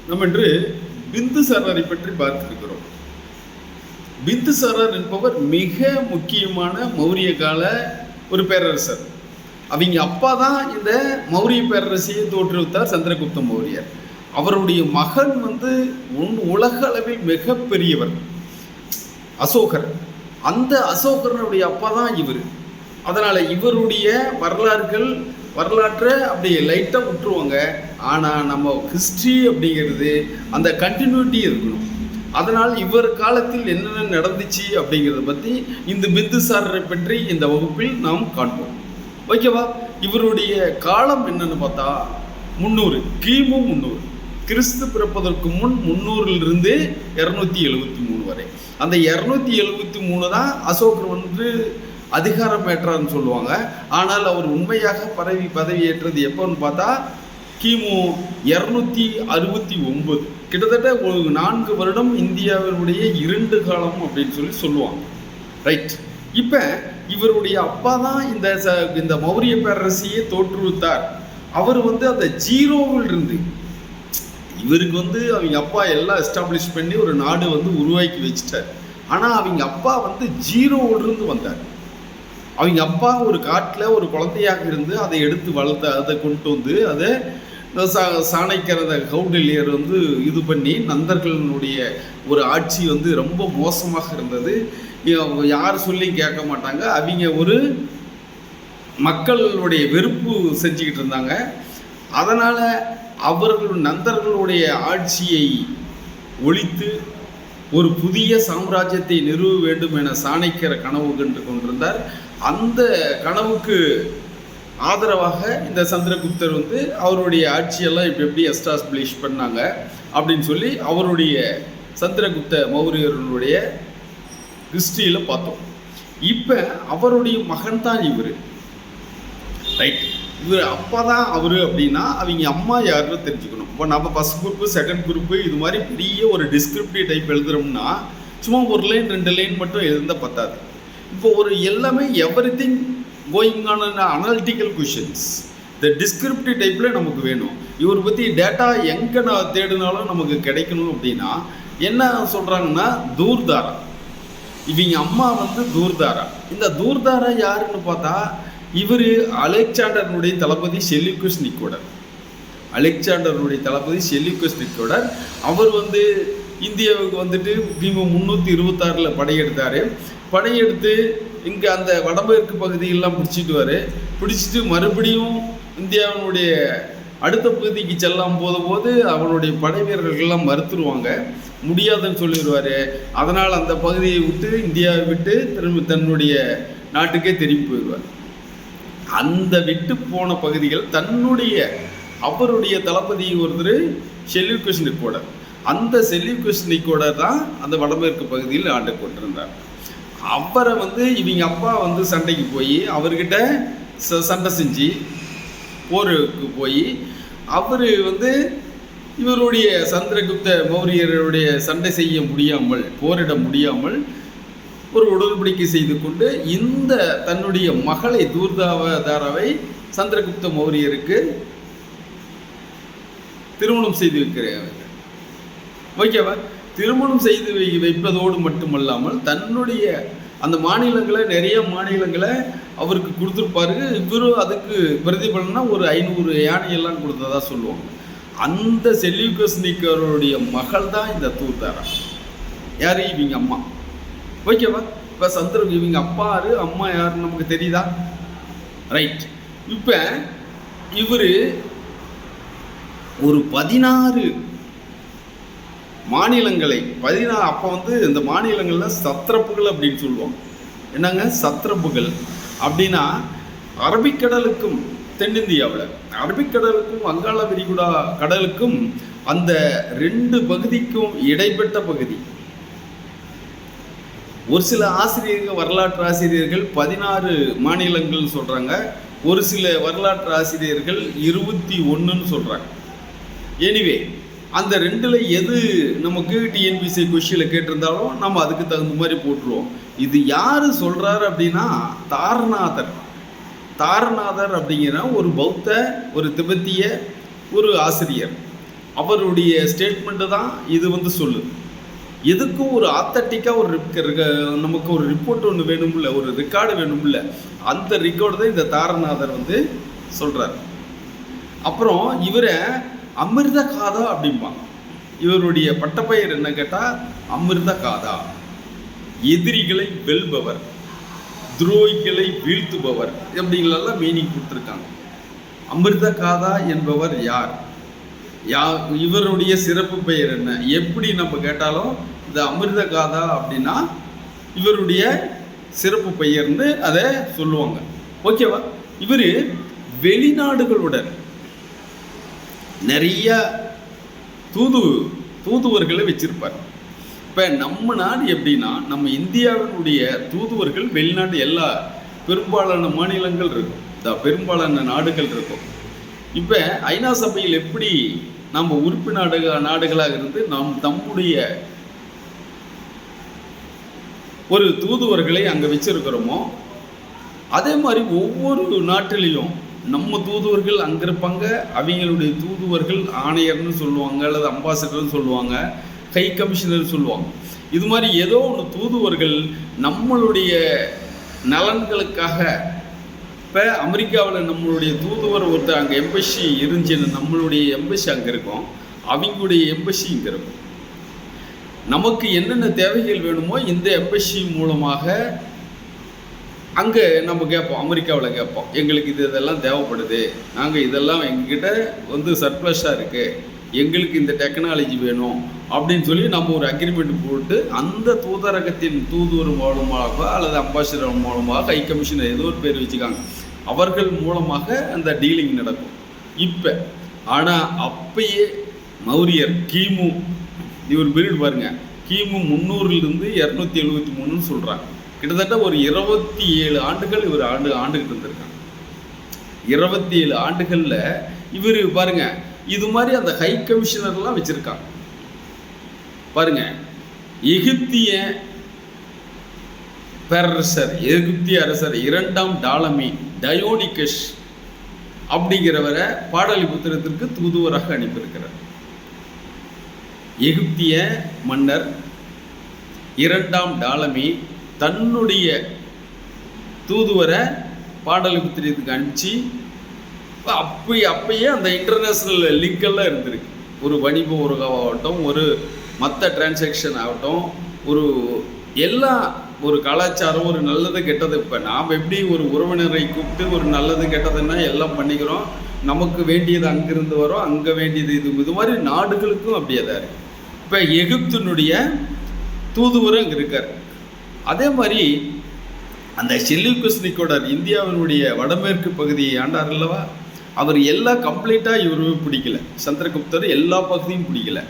நம்ம இன்று பிந்துசாரரை பற்றி பார்த்திருக்கிறோம். பிந்துசாரர் என்பவர் மிக முக்கியமான மௌரிய கால ஒரு பேரரசர். அவங்க அப்பா தான் இந்த மௌரிய பேரரசையை தோற்றுவித்தார் சந்திரகுப்த மௌரியர். அவருடைய மகன் உலக அளவில் மிக பெரியவர் அசோகர். அந்த அசோகரனுடைய அப்பா தான் இவர். அதனால் இவருடைய வரலாற்றை அப்படியே லைட்டாக விட்டுருவாங்க. ஆனால் நம்ம ஹிஸ்ட்ரி அப்படிங்கிறது அந்த கண்டினியூட்டி இருக்கணும். அதனால் இவர் காலத்தில் என்னென்ன நடந்துச்சு அப்படிங்கிறத பற்றி இந்த பிந்துசாரரை பற்றி இந்த வகுப்பில் நாம் காண்போம். ஓகேவா? இவருடைய காலம் என்னன்னு பார்த்தா 300 கிமு 300 கிறிஸ்து பிறப்பதற்கு முன் 300லிருந்து 273 வரை. அந்த 273 தான் அசோகர் அதிகாரம் ஏற்றார்னு சொல்லுவாங்க. ஆனால் அவர் உண்மையாக பதவி ஏற்றது எப்போன்னு பார்த்தா கிமு 269. கிட்டத்தட்ட ஒரு 4 வருடம் இந்தியாவினுடைய 2 காலம் அப்படின்னு சொல்லுவாங்க. ரைட். இப்போ இவருடைய அப்பா தான் இந்த மௌரிய பேரரசையே தோற்றுவித்தார். அவர் அந்த ஜீரோவில் இருந்து இவருக்கு அவங்க அப்பா எல்லாம் எஸ்டாப்ளிஷ் பண்ணி ஒரு நாடு உருவாக்கி வச்சுட்டார். ஆனால் அவங்க அப்பா ஜீரோவிலிருந்து வந்தார். அவங்க அப்பா ஒரு காட்டில் ஒரு குழந்தையாக இருந்து அதை எடுத்து வளர்த்து அதை கொண்டு அதை சாணைக்கிறத கௌடில்யர் இது பண்ணி நந்தர்களுடைய ஒரு ஆட்சி ரொம்ப மோசமாக இருந்தது. யார் சொல்லி கேட்க மாட்டாங்க. அவங்க ஒரு மக்களுடைய வெறுப்பு செஞ்சுக்கிட்டு இருந்தாங்க. அதனால் நந்தர்களுடைய ஆட்சியை ஒழித்து ஒரு புதிய சாம்ராஜ்யத்தை நிறுவ வேண்டும் என சாணக்கியர் கனவு கண்டு கொண்டிருந்தார். அந்த கனவுக்கு ஆதரவாக இந்த சந்திரகுப்தர் அவருடைய ஆட்சியெல்லாம் எப்படி எஸ்டாப்ளிஷ் பண்ணாங்க அப்படின்னு சொல்லி அவருடைய சந்திரகுப்த மௌரியர்களுடைய ஹிஸ்ட்ரியில் பார்த்தோம். இப்போ அவருடைய மகன் தான் இவர். ரைட். இவர் அப்பா தான் அவர் அப்படின்னா அவங்க அம்மா யாருன்னு தெரிஞ்சுக்கணும். இப்போ நம்ம ஃபஸ்ட் குரூப்பு செகண்ட் குரூப்பு இது மாதிரி பெரிய ஒரு டிஸ்கிரிப்டிவ் டைப் எழுதுகிறோம்னா சும்மா 1 லைன் 2 லைன் மட்டும் எழுந்தால் பத்தாது. இப்போ எல்லாமே everything going on analytical questions இந்த டிஸ்கிரிப்டிவ் டைப்பில் நமக்கு வேணும். இவர் பற்றி டேட்டா எங்கே நான் தேடினாலும் நமக்கு கிடைக்கணும். அப்படின்னா என்ன சொல்கிறாங்கன்னா தூர்தாரா. இவங்க அம்மா தூர்தாரா. இந்த தூர்தாரா யாருன்னு பார்த்தா இவர் அலெக்சாண்டருடைய தளபதி செல்யூக்கஸ் நிக்கோடர். அலெக்சாண்டருடைய தளபதி செல்யூக்கஸ் நிக்கோடர் அவர் இந்தியாவுக்கு கிமு 326 படையெடுத்தார். படையெடுத்து இங்கே அந்த வடமேற்கு பகுதியெல்லாம் பிடிச்சிட்டு மறுபடியும் இந்தியாவினுடைய அடுத்த பகுதிக்கு செல்லாம் போது அவனுடைய படை வீரர்கள்லாம் மறுத்துருவாங்க, முடியாதுன்னு சொல்லிடுவார். அதனால் அந்த பகுதியை விட்டு இந்தியாவை விட்டு திரும்ப தன்னுடைய நாட்டுக்கே திரும்பி போயிடுவார். அந்த விட்டு போன பகுதிகள் அவருடைய தளபதி ஒருத்தர் செல்யூக்கஸ் நிக்கோடர். அந்த செல்யூக்கஸ் நிக்கோடர் தான் அந்த வடமேற்கு பகுதியில் ஆண்டு கொண்டிருந்தார். அவரை இவங்க அப்பா சண்டைக்கு போய் அவர்கிட்ட சண்டை செஞ்சு போருக்கு போய் அவர் இவருடைய சந்திரகுப்த மௌரியருடைய சண்டை செய்ய முடியாமல் போரிட முடியாமல் ஒரு உடன்படிக்கை செய்து கொண்டு இந்த தன்னுடைய மகளை தூர்தாராவை சந்திரகுப்த மௌரியருக்கு திருமணம் செய்து வைக்கிறார். ஓகேவா? திருமணம் செய்து வைப்பதோடு மட்டுமல்லாமல் தன்னுடைய அந்த நிறைய மாநிலங்களை அவருக்கு கொடுத்துருப்பாரு. இவரும் அதுக்கு பிரதிபலனா ஒரு 500 யானையெல்லாம் கொடுத்ததா சொல்லுவாங்க. அந்த செல்யூக்கஸ் நிக்கோடருடைய மகள் தான் இந்த தூர்தாரா. யார்? இவங்க அம்மா. ஓகேவா? இப்போ இவங்க அப்பா யாரு அம்மா யாருன்னு நமக்கு தெரியுதா? ரைட். இப்போ இவர் ஒரு 16 மாநிலங்களை அப்போ இந்த மாநிலங்களில் சத்ரப்புகள் அப்படின்னு சொல்லுவாங்க. என்னங்க சத்ரப்புகள் அப்படின்னா அரபிக்கடலுக்கும் தென்னிந்தியாவில் அரபிக்கடலுக்கும் வங்காள விரிகுடா கடலுக்கும் அந்த 2 பகுதிக்கும் இடைப்பட்ட பகுதி. ஒரு சில வரலாற்று ஆசிரியர்கள் 16 மாநிலங்கள்னு சொல்கிறாங்க. ஒரு சில வரலாற்று ஆசிரியர்கள் 21ன்னு சொல்கிறாங்க. எனிவே அந்த 2ல் எது நமக்கு டிஎன்பிசி கொஷினில் கேட்டிருந்தாலும் நம்ம அதுக்கு தகுந்த மாதிரி போட்டுருவோம். இது யார் சொல்கிறாரு அப்படின்னா தாரநாதர் அப்படிங்கிற ஒரு பௌத்த ஒரு திபெத்திய ஒரு ஆசிரியர். அவருடைய ஸ்டேட்மெண்ட்டு தான் இது வந்து சொல்லுது. எதுக்கும் ஒரு ஆத்தட்டிக்காக நமக்கு ஒரு ரிப்போர்ட் ஒன்று வேணும்ல, ஒரு ரெக்கார்டு வேணும்ல, அந்த ரெக்கார்டு தான் இந்த தாரநாதர் வந்து சொல்கிறார். அப்புறம் இவரை அமிர்த காதா அப்படிம்பாங்க. இவருடைய பட்டப்பெயர் என்ன கேட்டால் அமிர்த காதா, எதிரிகளை வெல்பவர், துரோகிகளை வீழ்த்துபவர் அப்படிங்களெல்லாம் மீனிங் கொடுத்துருக்காங்க. அமிர்த காதா என்பவர் யார், இவருடைய சிறப்பு பெயர் என்ன, எப்படி நம்ம கேட்டாலும் இந்த அமிர்த காதா அப்படின்னா இவருடைய சிறப்பு பெயர்னு அதை சொல்லுவாங்க. ஓகேவா? இவர் வெளிநாடுகளுடன் நிறைய தூதுவர்களை வச்சிருப்பார். இப்போ நம்ம நாடு எப்படின்னா, நம்ம இந்தியாவினுடைய தூதுவர்கள் வெளிநாட்டு எல்லா பெரும்பாலான மாநிலங்கள் இருக்கும், பெரும்பாலான நாடுகள் இருக்கும். இப்போ ஐநா சபையில் எப்படி நம்ம உறுப்பு நாடுகளாக இருந்து நாம் நம்முடைய ஒரு தூதுவர்களை அங்கே வச்சிருக்கிறோமோ, அதே மாதிரி ஒவ்வொரு நாட்டிலையும் நம்ம தூதுவர்கள் அங்கே இருப்பாங்க. அவங்களுடைய தூதுவர்கள் ஆணையர்னு சொல்லுவாங்க, அல்லது அம்பாசிடர்னு சொல்லுவாங்க, ஹை கமிஷனர் சொல்லுவாங்க. இது மாதிரி ஏதோ ஒன்று தூதுவர்கள் நம்மளுடைய நலன்களுக்காக. இப்போ அமெரிக்காவில் நம்மளுடைய தூதுவர் ஒருத்தர் அங்கே எம்பசி இருந்துச்சுன்னு, நம்மளுடைய எம்பசி அங்கே இருக்கும், அவங்களுடைய எம்பசி இங்கே இருக்கும். நமக்கு என்னென்ன தேவைகள் வேணுமோ இந்த எம்பசி மூலமாக அங்கே நம்ம கேட்போம், அமெரிக்காவில் கேட்போம், எங்களுக்கு இதெல்லாம் தேவைப்படுது, நாங்கள் இதெல்லாம் எங்ககிட்ட வந்து சர்ப்ளஸாக இருக்குது, எங்களுக்கு இந்த டெக்னாலஜி வேணும் அப்படின்னு சொல்லி நம்ம ஒரு அக்ரிமெண்ட் போட்டு அந்த தூதரகத்தின் தூதுவர் மூலமாக அல்லது அம்பாசிடர் மூலமாக, ஹை கமிஷனர் ஏதோ ஒரு பேர் வச்சுக்காங்க, அவர்கள் மூலமாக அந்த டீலிங் நடக்கும். இப்போ ஆனால் அப்பயே மௌரியர் கிமு, இவர் பீரியட் பாருங்க, கிமு 300லிருந்து 273ன்னு சொல்கிறாங்க. கிட்டத்தட்ட ஒரு 27 ஆண்டுகள் இவர் ஆண்டுகிட்டு இருந்திருக்காங்க. 27 ஆண்டுகளில் இவர் பாருங்க, இது மாதிரி அந்த ஹை கமிஷனர்லாம் வச்சிருக்காங்க பாருங்க. எகிப்திய பேரரசர், எகிப்திய அரசர் 2ஆம் டாலமி டயோனிகஸ் அப்படிங்கிறவரை பாடலிபுத்திரத்திற்கு தூதுவராக அனுப்பியிருக்கிறார். எகிப்திய மன்னர் 2ஆம் டாலமி தன்னுடைய தூதுவரை பாடலிபுத்திரத்துக்கு அனுப்பிச்சு, அப்பயே அந்த இன்டர்நேஷ்னல் லிங்கெல்லாம் இருந்திருக்கு. ஒரு வணிக உறவாகட்டும், ஒரு மற்ற டிரான்சாக்ஷன் ஆகட்டும், ஒரு கலாச்சாரம், ஒரு நல்லது கெட்டது. இப்போ நாம் எப்படி ஒரு உறவினரை கூப்பிட்டு ஒரு நல்லது கெட்டதுன்னா எல்லாம் பண்ணிக்கிறோம், நமக்கு வேண்டியது அங்கிருந்து வரும், அங்கே வேண்டியது இது மாதிரி நாடுகளுக்கும் அப்படியே தான் இருக்குது. இப்போ எகிப்தினுடைய தூதுவர் அங்கே இருக்கார். அதே மாதிரி அந்த செல்யூக்கஸ் நிக்கோடர் இந்தியாவினுடைய வடமேற்கு பகுதியை ஆண்டார் அல்லவா, அவர் எல்லாம் கம்ப்ளீட்டாக இவரு பிடிக்கல, சந்திரகுப்தர் எல்லா பகுதியும் பிடிக்கல.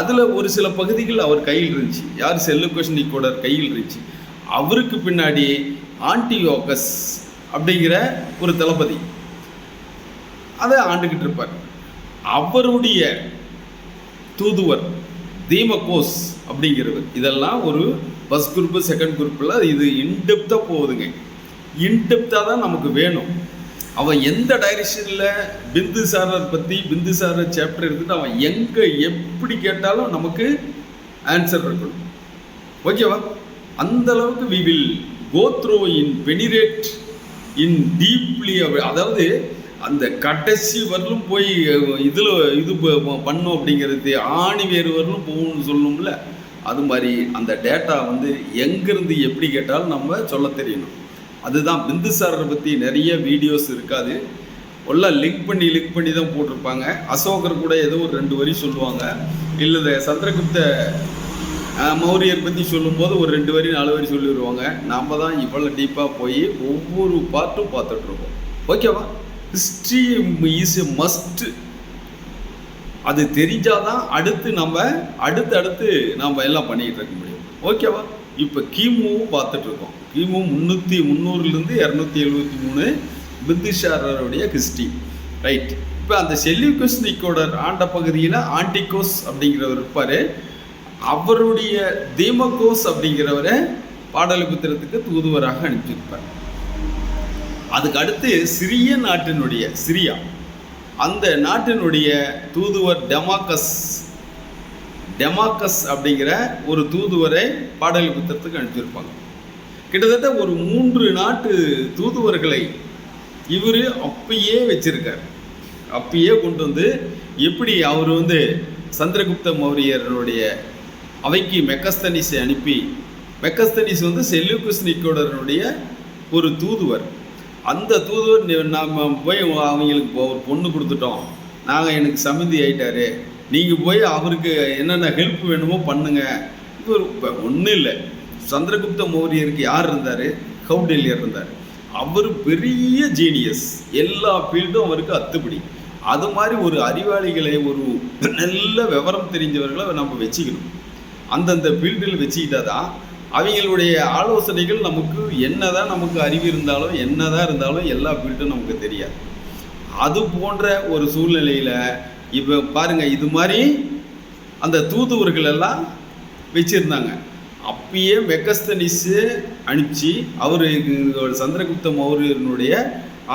அதில் ஒரு சில பகுதிகள் அவர் கையில் இருந்துச்சு. யார்? செல்யூக்கஸ் நிக்கோடர் கையில் இருந்துச்சு. அவருக்கு பின்னாடி ஆன்டியோகஸ் அப்படிங்கிற ஒரு தளபதி அதை ஆண்டுகிட்டு இருப்பார். அவருடைய தூதுவர் தீமகோஸ் அப்படிங்கிறவர். இதெல்லாம் ஒரு ஃபர்ஸ்ட் குரூப்பு, செகண்ட் குரூப்பில் இது இன்டெப்த்தாக போகுதுங்க. இன்டெப்த்தாக தான் நமக்கு வேணும். அவன் எந்த டைரெக்ஷனில் பிந்துசாரர் சாப்டர் எடுத்துட்டு அவன் எங்கே எப்படி கேட்டாலும் நமக்கு ஆன்சர் இருக்கணும். ஓகேவா? அந்த அளவுக்கு we will go through in penetrate in deeply. அதாவது அந்த கடைசி வரலும் போய் இது பண்ணும் அப்படிங்கிறது, ஆணி வேறு வரலும் போகணும்னு சொல்லணும்ல, அது மாதிரி அந்த டேட்டா வந்து எங்கேருந்து எப்படி கேட்டாலும் நம்ம சொல்ல தெரியணும். அதுதான் பிந்துசாரரை பற்றி நிறைய வீடியோஸ் இருக்காது, எல்லாம் லிங்க் பண்ணி தான் போட்டிருப்பாங்க. அசோகர் கூட ஏதோ ஒரு 2 வரி சொல்லுவாங்க, இல்லை சந்திரகுப்த மௌரியர் பற்றி சொல்லும்போது ஒரு 2 வரி 4 வரி சொல்லிடுவாங்க. நாம் தான் இவ்வளோ டீப்பாக போய் ஒவ்வொரு பார்ட்டும் பார்த்துட்ருக்கோம். ஓகேவா? History is a must. அது தெரிஞ்சாதான் அடுத்து நம்ம எல்லாம் பண்ணிக்கிட்டு இருக்க முடியும். ஓகேவா? இப்போ கிமுவும் பார்த்துட்ருக்கோம். கிமு 300லேருந்து 273 பிந்துசாரருடைய ஹிஸ்ட்ரி. ரைட். இப்போ அந்த செல்யூக்கஸ் நிக்கோடர் ஆண்ட பகுதியில் ஆன்டிகோஸ் அப்படிங்கிறவர் இருப்பார். அவருடைய தீமகோஸ் அப்படிங்கிறவரை பாடலிபுத்திரத்துக்கு தூதுவராக அனுப்பிச்சிருப்பார். அதுக்கு அடுத்து சிரிய நாட்டினுடைய சிரியா அந்த நாட்டினுடைய தூதுவர் டெமாக்கஸ் அப்படிங்கிற ஒரு தூதுவரை பாடலிபுத்திரத்துக்கு அனுப்பிச்சிருப்பாங்க. கிட்டத்தட்ட ஒரு 3 நாட்டு தூதுவர்களை இவர் அப்பயே வச்சிருக்கார். அப்பயே கொண்டு வந்து எப்படி அவர் வந்து சந்திரகுப்த மௌரியருடைய அவைக்கு மெகஸ்தனிஸை அனுப்பி, மெகஸ்தனிஸ் வந்து செல்யூக்கஸ் நிக்கோடருடைய ஒரு தூதுவர். அந்த தூதுவர் நாம் போய் அவங்களுக்கு ஒரு பொண்ணு கொடுத்துட்டோம், நாங்கள் எனக்கு சமிதி ஆகிட்டாரு, நீங்கள் போய் அவருக்கு என்னென்ன ஹெல்ப் வேணுமோ பண்ணுங்க. இப்போ ஒன்றும் இல்லை, சந்திரகுப்த மௌரியருக்கு யார் இருந்தார்? கௌடில்யர் இருந்தார். அவர் பெரிய ஜீனியஸ், எல்லா ஃபீல்டும் அவருக்கு அத்துப்படி. அது மாதிரி ஒரு அறிவாளிகளை, ஒரு நல்ல விவரம் தெரிஞ்சவர்களை நம்ம வச்சுக்கணும். அந்தந்த ஃபீல்டில் வச்சுக்கிட்டா தான் அவங்களுடைய ஆலோசனைகள் நமக்கு என்னதான் நமக்கு அறிவு இருந்தாலும் என்னதான் இருந்தாலும் எல்லா ஃபீல்டும் நமக்கு தெரியாது. அது போன்ற ஒரு சூழ்நிலையில் இப்போ பாருங்கள், இது மாதிரி அந்த தூதுவர்கள் எல்லாம் வச்சுருந்தாங்க. அப்பயே மெகஸ்தனிஸு அனுப்பிச்சு அவர் சந்திரகுப்த மௌரியனுடைய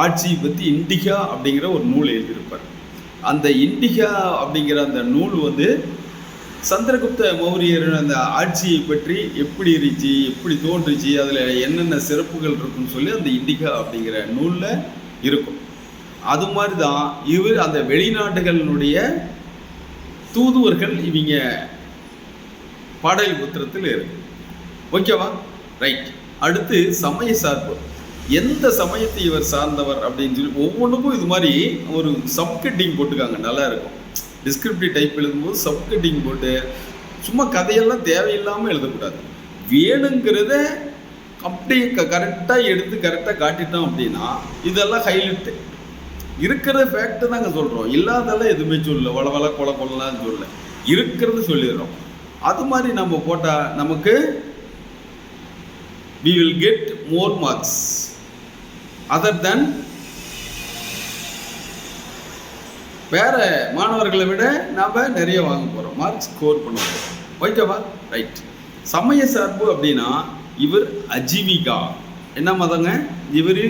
ஆட்சியை பற்றி இண்டிகா அப்படிங்கிற ஒரு நூல் எழுதியிருப்பார். அந்த இண்டிகா அப்படிங்கிற அந்த நூல் வந்து சந்திரகுப்த மௌரியர் அந்த ஆட்சியை பற்றி எப்படி இருந்துச்சு, எப்படி தோன்றுச்சு, அதில் என்னென்ன சிறப்புகள் இருக்குன்னு சொல்லி அந்த இண்டிகா அப்படிங்கிற நூலில் இருக்கும். அது மாதிரி தான் இவர் அந்த வெளிநாடுகளினுடைய தூதுவர்கள் இவங்க பாடலிபுத்திரத்தில் இருக்கு. ஓகேவா? ரைட். அடுத்து சமய சார்பு. எந்த சமயத்தை இவர் சார்ந்தவர் அப்படின்னு சொல்லி ஒவ்வொன்றுக்கும் இது மாதிரி ஒரு சப்கட்டிங் போட்டுக்காங்க, நல்லா இருக்கும். டிஸ்கிரிப்டிவ் டைப் எழுதும்போது சப்கட்டிங் போட்டு சும்மா கதையெல்லாம் தேவையில்லாமல் எழுதக்கூடாது. வேணுங்கிறத அப்படியே கரெக்டாக எடுத்து கரெக்டாக காட்டிட்டோம் அப்படின்னா இதெல்லாம் ஹைலைட்டு. இருக்கிற ஃபேக்ட்டு தாங்க சொல்கிறோம், இல்லாதெல்லாம் எதுவுமே சொல்லல, வள கொள்ளலாம் சொல்லலை, இருக்கிறது சொல்லிடுறோம். அது மாதிரி நம்ம போட்டால் நமக்கு we will get more marks other than வேறு மாணவர்களை விட நாம் நிறைய வாங்க போகிறோம், மார்க்ஸ் ஸ்கோர் பண்ண போகிறோம். ஓகேவா? ரைட். சமய சார்பு அப்படின்னா இவர் அஜீவிகா. என்ன மதங்க இவர்?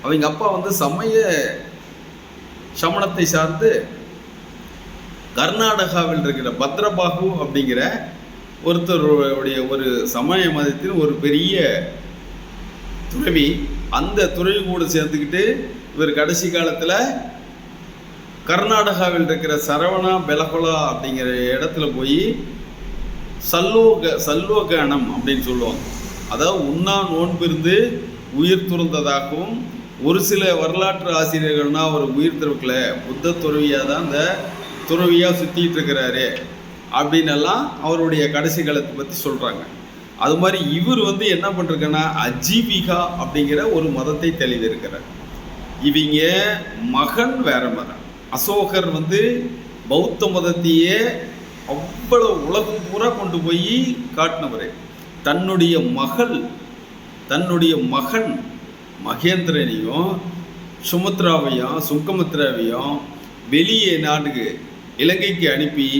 அவங்க அப்பா வந்து சமய சமணத்தை சார்ந்து கர்நாடகாவில் இருக்கிற பத்ரபாகு அப்படிங்கிற ஒருத்தருடைய ஒரு சமய மதத்தின் ஒரு பெரிய துறவி. அந்த துறவி கூட சேர்ந்துக்கிட்டு இவர் கடைசி காலத்தில் கர்நாடகாவில் இருக்கிற சரவணா பெலகொலா அப்படிங்கிற இடத்துல போய் சல்லோகணம் அப்படின்னு சொல்லுவாங்க. அதாவது உண்ணா நோன்பிருந்து உயிர் துறந்ததாகவும், ஒரு சில வரலாற்று ஆசிரியர்கள்னா அவர் உயிர் திறக்கல, புத்த துறவியாக தான் அந்த துறவியாக சுற்றிட்டு இருக்கிறாரு அப்படின்னெல்லாம் அவருடைய கடைசி காலத்தை பற்றி சொல்கிறாங்க. அது மாதிரி இவர் வந்து என்ன பண்ணுறதுன்னா அஜீவிகா அப்படிங்கிற ஒரு மதத்தை தெளிவிருக்கிறார். இவங்க மகன் வேற மதம். அசோகர் வந்து பௌத்த மதத்தையே அவ்வளவு உலகம் பூரா கொண்டு போய் காட்டினவர். தன்னுடைய மகன் மகேந்திரனையும் சுங்கமித்ராவையும் வெளியே நாட்டுக்கு இலங்கைக்கு அனுப்பி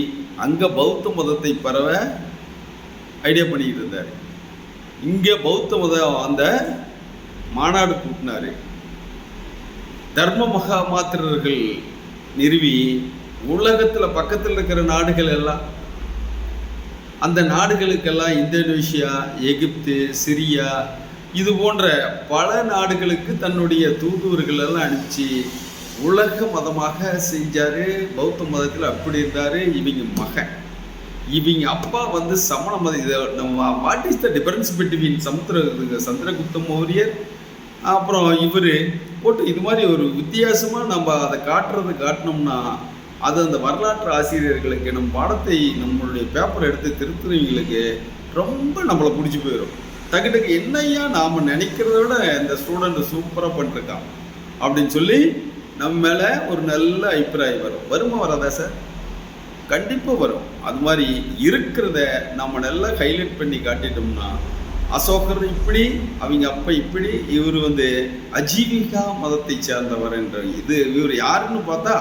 அங்கே பௌத்த மதத்தை பரவ ஐடியா பண்ணிக்கிட்டு இருந்தார். இங்கே பௌத்த மதம் அந்த மாநாடு கூட்டினார். தர்ம மகா மாத்திரர்கள் நிறுவி உலகத்தில் பக்கத்தில் இருக்கிற நாடுகள் எல்லாம், அந்த நாடுகளுக்கெல்லாம் இந்தோனேஷியா, எகிப்து, சிரியா இது போன்ற பல நாடுகளுக்கு தன்னுடைய தூதுவர்கள் எல்லாம் அனுப்பிச்சு உலக மதமாக செஞ்சார். பௌத்த மதத்தில் அப்படி இருந்தார். இவங்க அப்பா வந்து சமண மதம். இதை நம்ம what is the difference between Chandragupta மௌரியர் அப்புறம் இவர் போட்டு இது மாதிரி ஒரு வித்தியாசமாக நம்ம அதை காட்டினோம்னா அது அந்த வரலாற்று ஆசிரியர்களுக்கு நம்ம பாடத்தை நம்மளுடைய பேப்பரை எடுத்து திருத்துறவங்களுக்கு ரொம்ப நம்மளை பிடிச்சி போயிடும். டக்கு என்னையா நாம் நினைக்கிறத விட இந்த ஸ்டூடெண்ட் சூப்பராக பண்ணிருக்கான் அப்படின்னு சொல்லி நம்ம மேலே ஒரு நல்ல அபிப்பிராயம் வருமா வராதா சார்? கண்டிப்பாக வரும். அது மாதிரி இருக்கிறத நம்ம நல்லா ஹைலைட் பண்ணி காட்டிட்டோம்னா அசோகர் இப்படி, அவங்க அப்பா இப்படி, இவர் வந்து அஜீவிகா மதத்தை சேர்ந்தவர் என்ற இவர் யாருன்னு பார்த்தா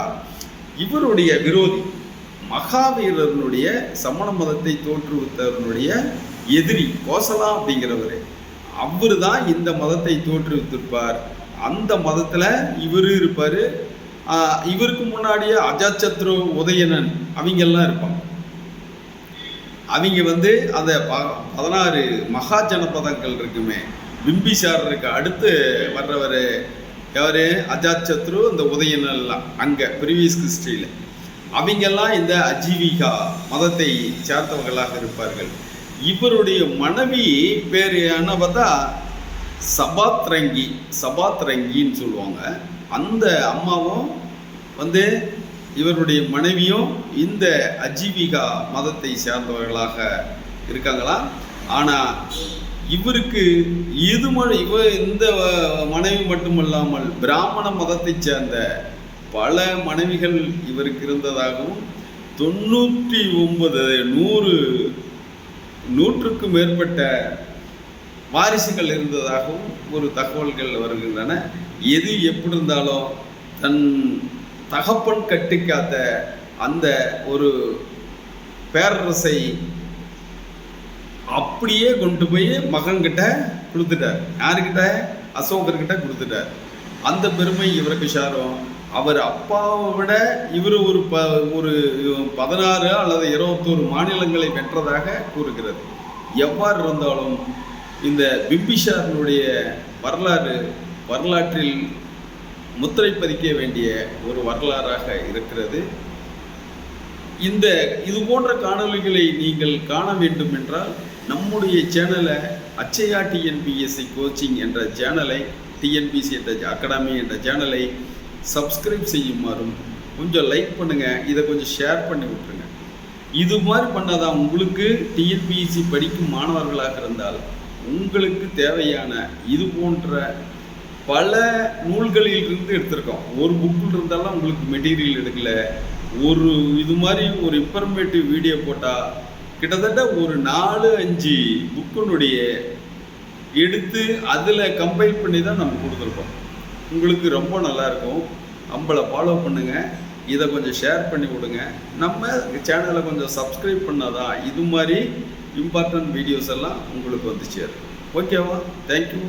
இவருடைய விரோதி மகாவீரனுடைய சமண மதத்தை தோற்றுவித்தவனுடைய எதிரி கோசலா அப்படிங்கிறவர். அவர் தான் இந்த மதத்தை தோற்றுவித்திருப்பார். அந்த மதத்தில் இவர் இருப்பார். இவருக்கு முன்னாடியே அஜாத்சத்ரு, உதயணன் அவங்கெல்லாம் இருப்பாங்க. அவங்க வந்து அந்த 16 மகா ஜனபதங்கள் இருக்குமே, பிம்பிசாரருக்கு அடுத்து வர்றவர் யார்? அஜாத்சத்ரு, இந்த உதயணன்லாம் அங்கே ப்ரீவியஸ் ஹிஸ்ட்ரியில் அவங்கெல்லாம் இந்த அஜீவிகா மதத்தை சேர்ந்தவர்களாக இருப்பார்கள். இவருடைய மனைவி பேர் என்ன பார்த்தா சபாத்ரங்கின்னு சொல்லுவாங்க. அந்த அம்மாவும் வந்து இவருடைய மனைவியும் இந்த அஜீவிகா மதத்தை சேர்ந்தவர்களாக இருக்காங்களாம். ஆனால் இவருக்கு இந்த மனைவி மட்டுமல்லாமல் பிராமண மதத்தை சேர்ந்த பல மனைவிகள் இவருக்கு இருந்ததாகவும் 100க்கும் மேற்பட்ட வாரிசுகள் இருந்ததாகவும் ஒரு தகவல்கள் வருகின்றன. எது எப்படி இருந்தாலும் தன் தகப்பன் கட்டிக்காத அந்த ஒரு பேரரசை அப்படியே கொண்டு போய் மகன்கிட்ட கொடுத்துட்டார். யாருக்கிட்ட? அசோகர்கிட்ட கொடுத்துட்டார். அந்த பெருமை இவருக்கு சாரும். அவர் அப்பாவை விட இவர் ஒரு 16 அல்லது 21 மாநிலங்களை வென்றதாக கூறுகிறது. எவ்வாறு இருந்தாலும் இந்த பிம்பிசாரனுடைய வரலாற்றில் முத்திரை பதிக்க வேண்டிய ஒரு வரலாறாக இருக்கிறது. இது போன்ற காணொளிகளை நீங்கள் காண வேண்டும் என்றால் நம்முடைய சேனலை அச்சயா டிஎன்பிஎஸ்சி கோச்சிங் என்ற சேனலை, டிஎன்பிஎஸ்சி என்ற அகாடமி என்ற சேனலை சப்ஸ்கிரைப் செய்யுமாறும் கொஞ்சம் லைக் பண்ணுங்கள், இதை கொஞ்சம் ஷேர் பண்ணி விட்டுருங்க. இது மாதிரி பண்ணாதான் உங்களுக்கு டிஎன்பிஎஸ்சி படிக்கும் மாணவர்களாக இருந்தால் உங்களுக்கு தேவையான இது போன்ற பல நூல்களில் இருந்து எடுத்திருக்கோம். ஒரு புக்கில் இருந்தாலும் உங்களுக்கு மெட்டீரியல் எடுக்கல. இது மாதிரி ஒரு இன்ஃபர்மேட்டிவ் வீடியோ போட்டால் கிட்டத்தட்ட ஒரு 4-5 புக்கினுடைய எடுத்து அதில் கம்பைல் பண்ணி தான் நம்ம கொடுத்துருக்கோம். உங்களுக்கு ரொம்ப நல்லாயிருக்கும். நம்மளை ஃபாலோ பண்ணுங்கள், இதை கொஞ்சம் ஷேர் பண்ணி விடுங்க. நம்ம சேனலை கொஞ்சம் சப்ஸ்கிரைப் பண்ணாதான் இது மாதிரி இம்பார்ட்டன்ட் வீடியோஸ் எல்லாம் உங்களுக்கு வந்து சேரும். ஓகேவா? தேங்க்யூ.